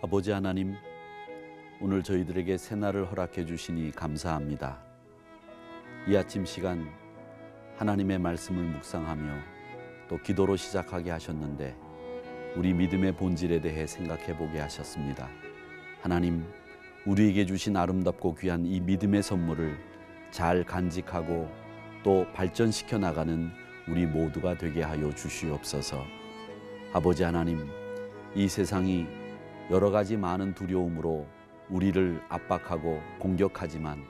아버지 하나님, 오늘 저희들에게 새날을 허락해 주시니 감사합니다. 이 아침 시간 하나님의 말씀을 묵상하며 또 기도로 시작하게 하셨는데 우리 믿음의 본질에 대해 생각해 보게 하셨습니다. 하나님, 우리에게 주신 아름답고 귀한 이 믿음의 선물을 잘 간직하고 또 발전시켜 나가는 우리 모두가 되게 하여 주시옵소서. 아버지 하나님, 이 세상이 여러 가지 많은 두려움으로 우리를 압박하고 공격하지만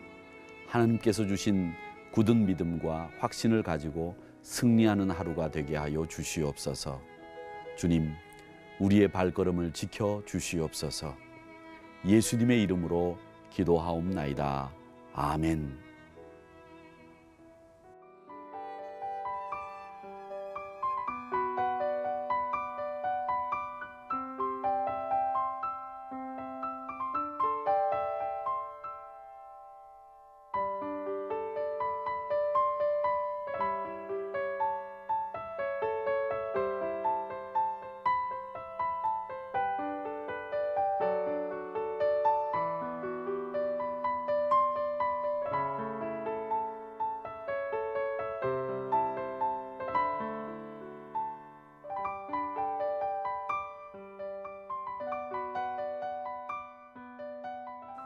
하나님께서 주신 굳은 믿음과 확신을 가지고 승리하는 하루가 되게 하여 주시옵소서. 주님, 우리의 발걸음을 지켜 주시옵소서. 예수님의 이름으로 기도하옵나이다. 아멘.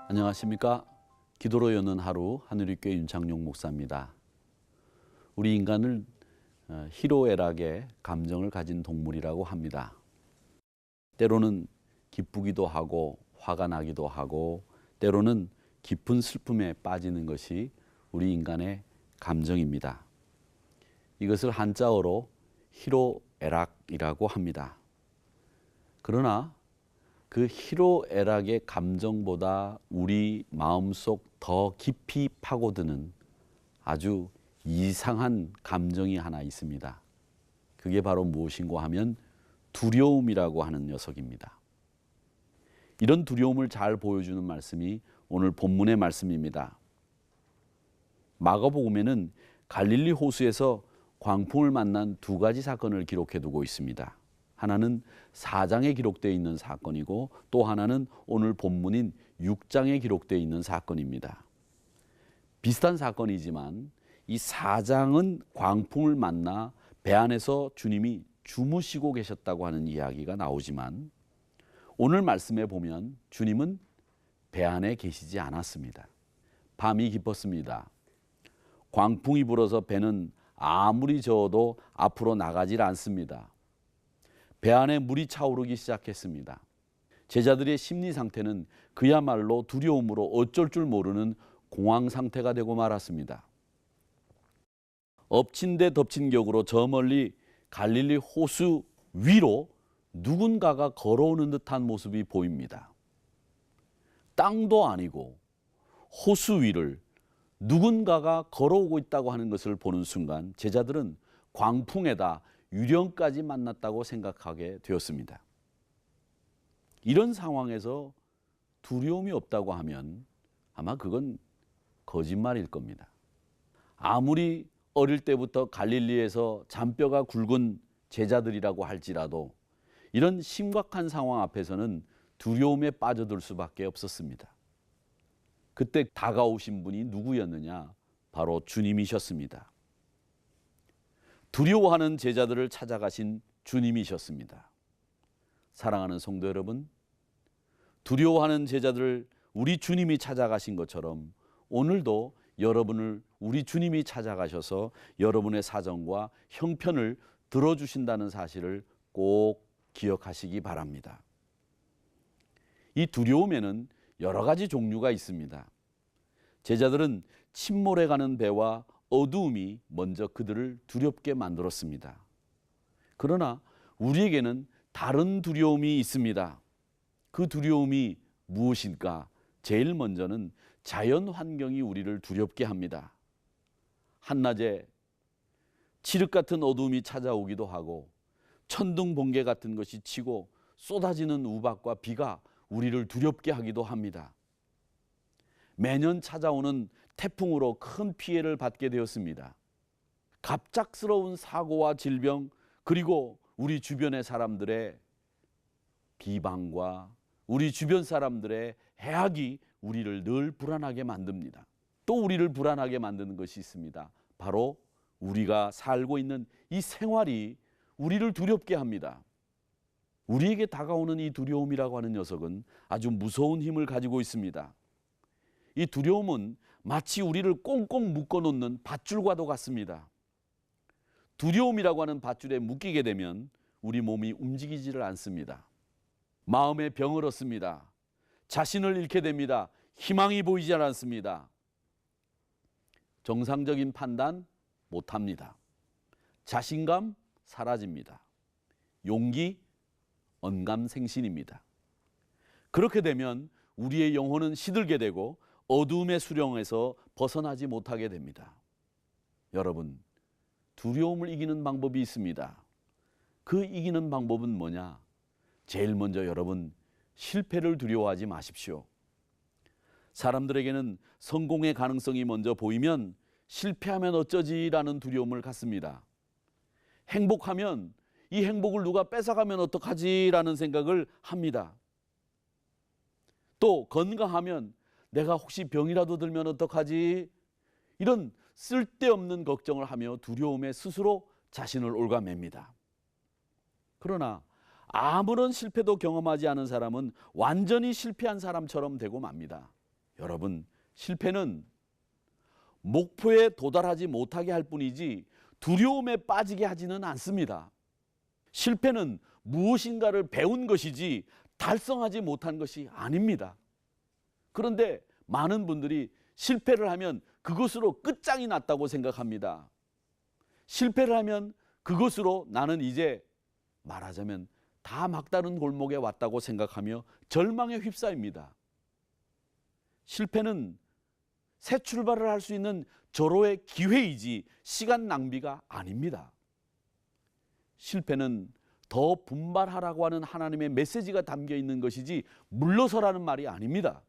안녕하십니까? 기도로 여는 하루 하늘빛교회 윤창용 목사입니다. 우리 인간을 희로애락의 감정을 가진 동물이라고 합니다. 때로는 기쁘기도 하고 화가 나기도 하고 때로는 깊은 슬픔에 빠지는 것이 우리 인간의 감정입니다. 이것을 한자어로 희로애락이라고 합니다. 그러나 그 희로애락의 감정보다 우리 마음속 더 깊이 파고드는 아주 이상한 감정이 하나 있습니다. 그게 바로 무엇인가 하면 두려움이라고 하는 녀석입니다. 이런 두려움을 잘 보여주는 말씀이 오늘 본문의 말씀입니다. 마가복음에는 갈릴리 호수에서 광풍을 만난 두 가지 사건을 기록해 두고 있습니다. 하나는 4장에 기록되어 있는 사건이고 또 하나는 오늘 본문인 6장에 기록되어 있는 사건입니다. 비슷한 사건이지만 이 4장은 광풍을 만나 배 안에서 주님이 주무시고 계셨다고 하는 이야기가 나오지만 오늘 말씀에 보면 주님은 배 안에 계시지 않았습니다. 밤이 깊었습니다. 광풍이 불어서 배는 아무리 저어도 앞으로 나가질 않습니다. 배 안에 물이 차오르기 시작했습니다. 제자들의 심리 상태는 그야말로 두려움으로 어쩔 줄 모르는 공황 상태가 되고 말았습니다. 엎친 데 덮친 격으로 저 멀리 갈릴리 호수 위로 누군가가 걸어오는 듯한 모습이 보입니다. 땅도 아니고 호수 위를 누군가가 걸어오고 있다고 하는 것을 보는 순간 제자들은 광풍에다 유령까지 만났다고 생각하게 되었습니다. 이런 상황에서 두려움이 없다고 하면 아마 그건 거짓말일 겁니다. 아무리 어릴 때부터 갈릴리에서 잔뼈가 굵은 제자들이라고 할지라도 이런 심각한 상황 앞에서는 두려움에 빠져들 수밖에 없었습니다. 그때 다가오신 분이 누구였느냐? 바로 주님이셨습니다. 두려워하는 제자들을 찾아가신 주님이셨습니다. 사랑하는 성도 여러분, 두려워하는 제자들을 우리 주님이 찾아가신 것처럼 오늘도 여러분을 우리 주님이 찾아가셔서 여러분의 사정과 형편을 들어주신다는 사실을 꼭 기억하시기 바랍니다. 이 두려움에는 여러 가지 종류가 있습니다. 제자들은 침몰해가는 배와 어두움이 먼저 그들을 두렵게 만들었습니다. 그러나 우리에게는 다른 두려움이 있습니다. 그 두려움이 무엇일까? 제일 먼저는 자연 환경이 우리를 두렵게 합니다. 한낮에 칠흑 같은 어두움이 찾아오기도 하고 천둥 번개 같은 것이 치고 쏟아지는 우박과 비가 우리를 두렵게 하기도 합니다. 매년 찾아오는 태풍으로 큰 피해를 받게 되었습니다. 갑작스러운 사고와 질병 그리고 우리 주변의 사람들의 비방과 우리 주변 사람들의 해악이 우리를 늘 불안하게 만듭니다. 또 우리를 불안하게 만드는 것이 있습니다. 바로 우리가 살고 있는 이 생활이 우리를 두렵게 합니다. 우리에게 다가오는 이 두려움이라고 하는 녀석은 아주 무서운 힘을 가지고 있습니다. 이 두려움은 마치 우리를 꽁꽁 묶어놓는 밧줄과도 같습니다. 두려움이라고 하는 밧줄에 묶이게 되면 우리 몸이 움직이지를 않습니다. 마음의 병을 얻습니다. 자신을 잃게 됩니다. 희망이 보이지 않습니다. 정상적인 판단 못합니다. 자신감 사라집니다. 용기 언감생신입니다. 그렇게 되면 우리의 영혼은 시들게 되고 어두움의 수렁에서 벗어나지 못하게 됩니다. 여러분, 두려움을 이기는 방법이 있습니다. 그 이기는 방법은 뭐냐? 제일 먼저 여러분, 실패를 두려워하지 마십시오. 사람들에게는 성공의 가능성이 먼저 보이면 실패하면 어쩌지라는 두려움을 갖습니다. 행복하면 이 행복을 누가 뺏어가면 어떡하지라는 생각을 합니다. 또 건강하면 내가 혹시 병이라도 들면 어떡하지? 이런 쓸데없는 걱정을 하며 두려움에 스스로 자신을 옭아맵니다. 그러나 아무런 실패도 경험하지 않은 사람은 완전히 실패한 사람처럼 되고 맙니다. 여러분, 실패는 목표에 도달하지 못하게 할 뿐이지 두려움에 빠지게 하지는 않습니다. 실패는 무엇인가를 배운 것이지 달성하지 못한 것이 아닙니다. 그런데 많은 분들이 실패를 하면 그것으로 끝장이 났다고 생각합니다. 실패를 하면 그것으로 나는 이제 말하자면 다 막다른 골목에 왔다고 생각하며 절망에 휩싸입니다. 실패는 새 출발을 할 수 있는 절호의 기회이지 시간 낭비가 아닙니다. 실패는 더 분발하라고 하는 하나님의 메시지가 담겨 있는 것이지 물러서라는 말이 아닙니다.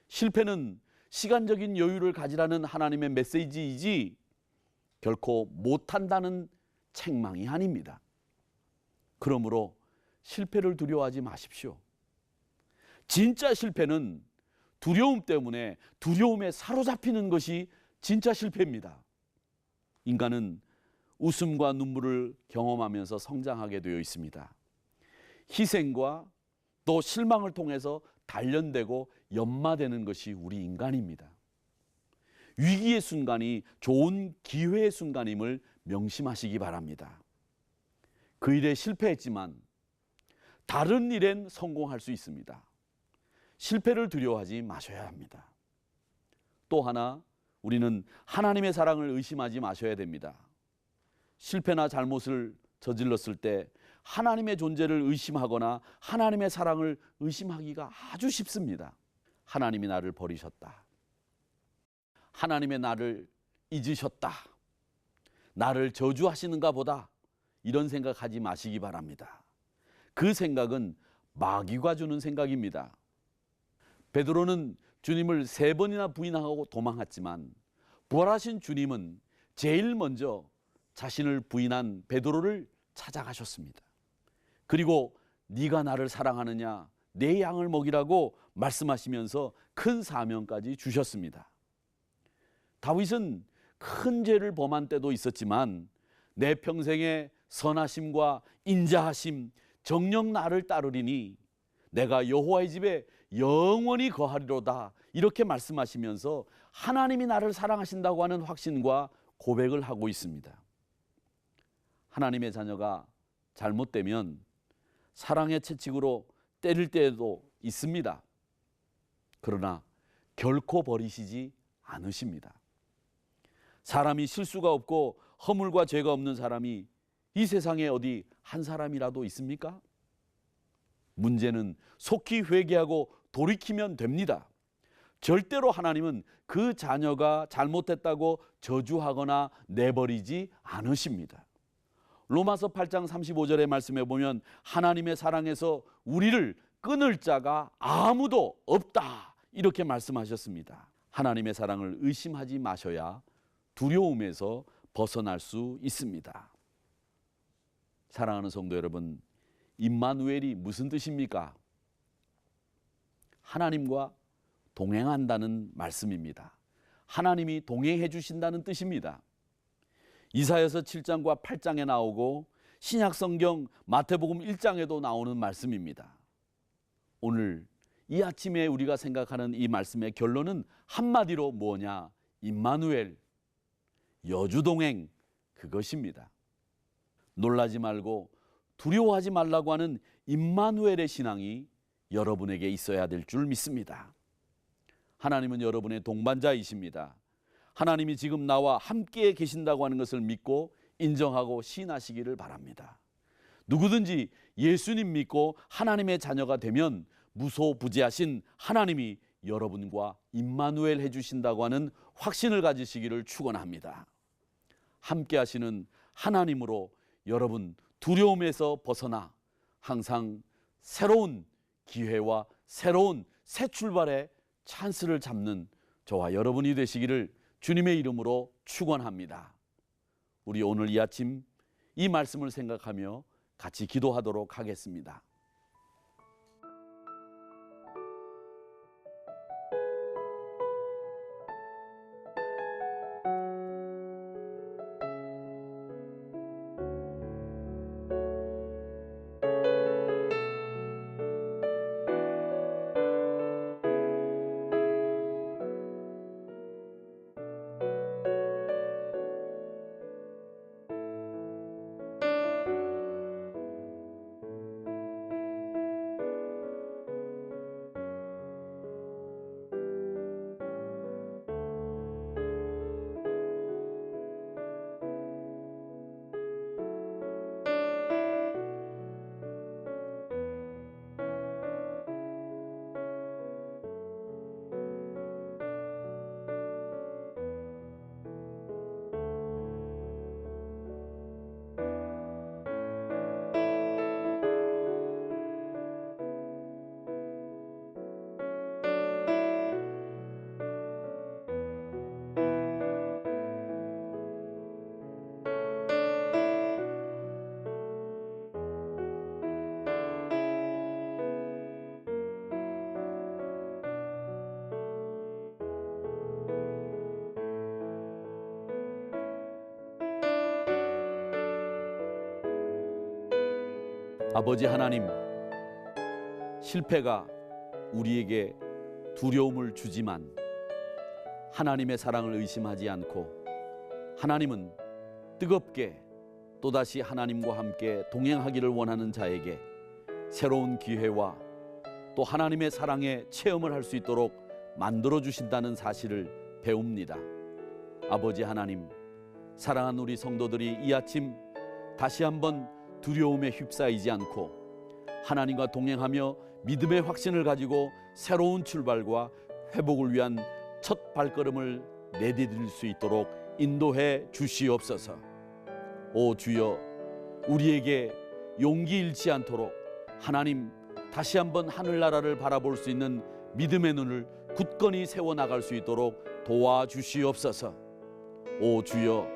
실패는 시간적인 여유를 가지라는 하나님의 메시지이지 결코 못한다는 책망이 아닙니다. 그러므로 실패를 두려워하지 마십시오. 진짜 실패는 두려움 때문에 두려움에 사로잡히는 것이 진짜 실패입니다. 인간은 웃음과 눈물을 경험하면서 성장하게 되어 있습니다. 희생과 또 실망을 통해서 단련되고 연마되는 것이 우리 인간입니다. 위기의 순간이 좋은 기회의 순간임을 명심하시기 바랍니다. 그 일에 실패했지만 다른 일엔 성공할 수 있습니다. 실패를 두려워하지 마셔야 합니다. 또 하나, 우리는 하나님의 사랑을 의심하지 마셔야 됩니다. 실패나 잘못을 저질렀을 때 하나님의 존재를 의심하거나 하나님의 사랑을 의심하기가 아주 쉽습니다. 하나님이 나를 버리셨다. 하나님의 나를 잊으셨다. 나를 저주하시는가 보다. 이런 생각하지 마시기 바랍니다. 그 생각은 마귀가 주는 생각입니다. 베드로는 주님을 3번이나 부인하고 도망했지만 부활하신 주님은 제일 먼저 자신을 부인한 베드로를 찾아가셨습니다. 그리고 네가 나를 사랑하느냐? 내 양을 먹이라고 말씀하시면서 큰 사명까지 주셨습니다. 다윗은 큰 죄를 범한 때도 있었지만 내 평생의 선하심과 인자하심, 정녕 나를 따르리니 내가 여호와의 집에 영원히 거하리로다, 이렇게 말씀하시면서 하나님이 나를 사랑하신다고 하는 확신과 고백을 하고 있습니다. 하나님의 자녀가 잘못되면 사랑의 채찍으로 때릴 때도 있습니다. 그러나 결코 버리시지 않으십니다. 사람이 실수가 없고 허물과 죄가 없는 사람이 이 세상에 어디 한 사람이라도 있습니까? 문제는 속히 회개하고 돌이키면 됩니다. 절대로 하나님은 그 자녀가 잘못했다고 저주하거나 내버리지 않으십니다. 로마서 8장 35절의 말씀에 보면 하나님의 사랑에서 우리를 끊을 자가 아무도 없다, 이렇게 말씀하셨습니다. 하나님의 사랑을 의심하지 마셔야 두려움에서 벗어날 수 있습니다. 사랑하는 성도 여러분, 임마누엘이 무슨 뜻입니까? 하나님과 동행한다는 말씀입니다. 하나님이 동행해 주신다는 뜻입니다. 이사야서 7장과 8장에 나오고 신약성경 마태복음 1장에도 나오는 말씀입니다. 오늘 이 아침에 우리가 생각하는 이 말씀의 결론은 한마디로 뭐냐? 임마누엘, 여주동행, 그것입니다. 놀라지 말고 두려워하지 말라고 하는 임마누엘의 신앙이 여러분에게 있어야 될 줄 믿습니다. 하나님은 여러분의 동반자이십니다. 하나님이 지금 나와 함께 계신다고 하는 것을 믿고 인정하고 시인하시기를 바랍니다. 누구든지 예수님 믿고 하나님의 자녀가 되면 무소부재하신 하나님이 여러분과 임마누엘 해주신다고 하는 확신을 가지시기를 축원합니다. 함께 하시는 하나님으로 여러분 두려움에서 벗어나 항상 새로운 기회와 새로운 새 출발의 찬스를 잡는 저와 여러분이 되시기를 주님의 이름으로 축원합니다. 우리 오늘 이 아침 이 말씀을 생각하며 같이 기도하도록 하겠습니다. 아버지 하나님, 실패가 우리에게 두려움을 주지만 하나님의 사랑을 의심하지 않고 하나님은 뜨겁게 또다시 하나님과 함께 동행하기를 원하는 자에게 새로운 기회와 또 하나님의 사랑의 체험을 할 수 있도록 만들어 주신다는 사실을 배웁니다. 아버지 하나님, 사랑하는 우리 성도들이 이 아침 다시 한번 두려움에 휩싸이지 않고 하나님과 동행하며 믿음의 확신을 가지고 새로운 출발과 회복을 위한 첫 발걸음을 내디딜 수 있도록 인도해 주시옵소서. 오 주여, 우리에게 용기 잃지 않도록 하나님 다시 한번 하늘나라를 바라볼 수 있는 믿음의 눈을 굳건히 세워나갈 수 있도록 도와주시옵소서. 오 주여,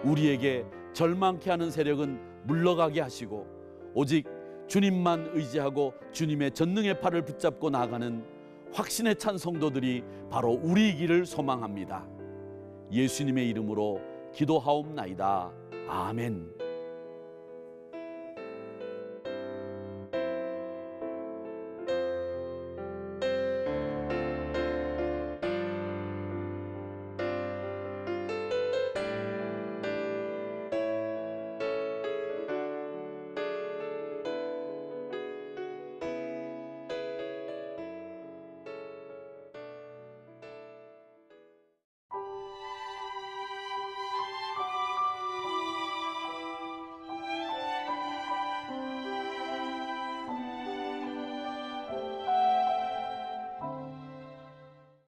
우리에게 절망케 하는 세력은 물러가게 하시고 오직 주님만 의지하고 주님의 전능의 팔을 붙잡고 나아가는 확신에 찬 성도들이 바로 우리이기를 소망합니다. 예수님의 이름으로 기도하옵나이다. 아멘.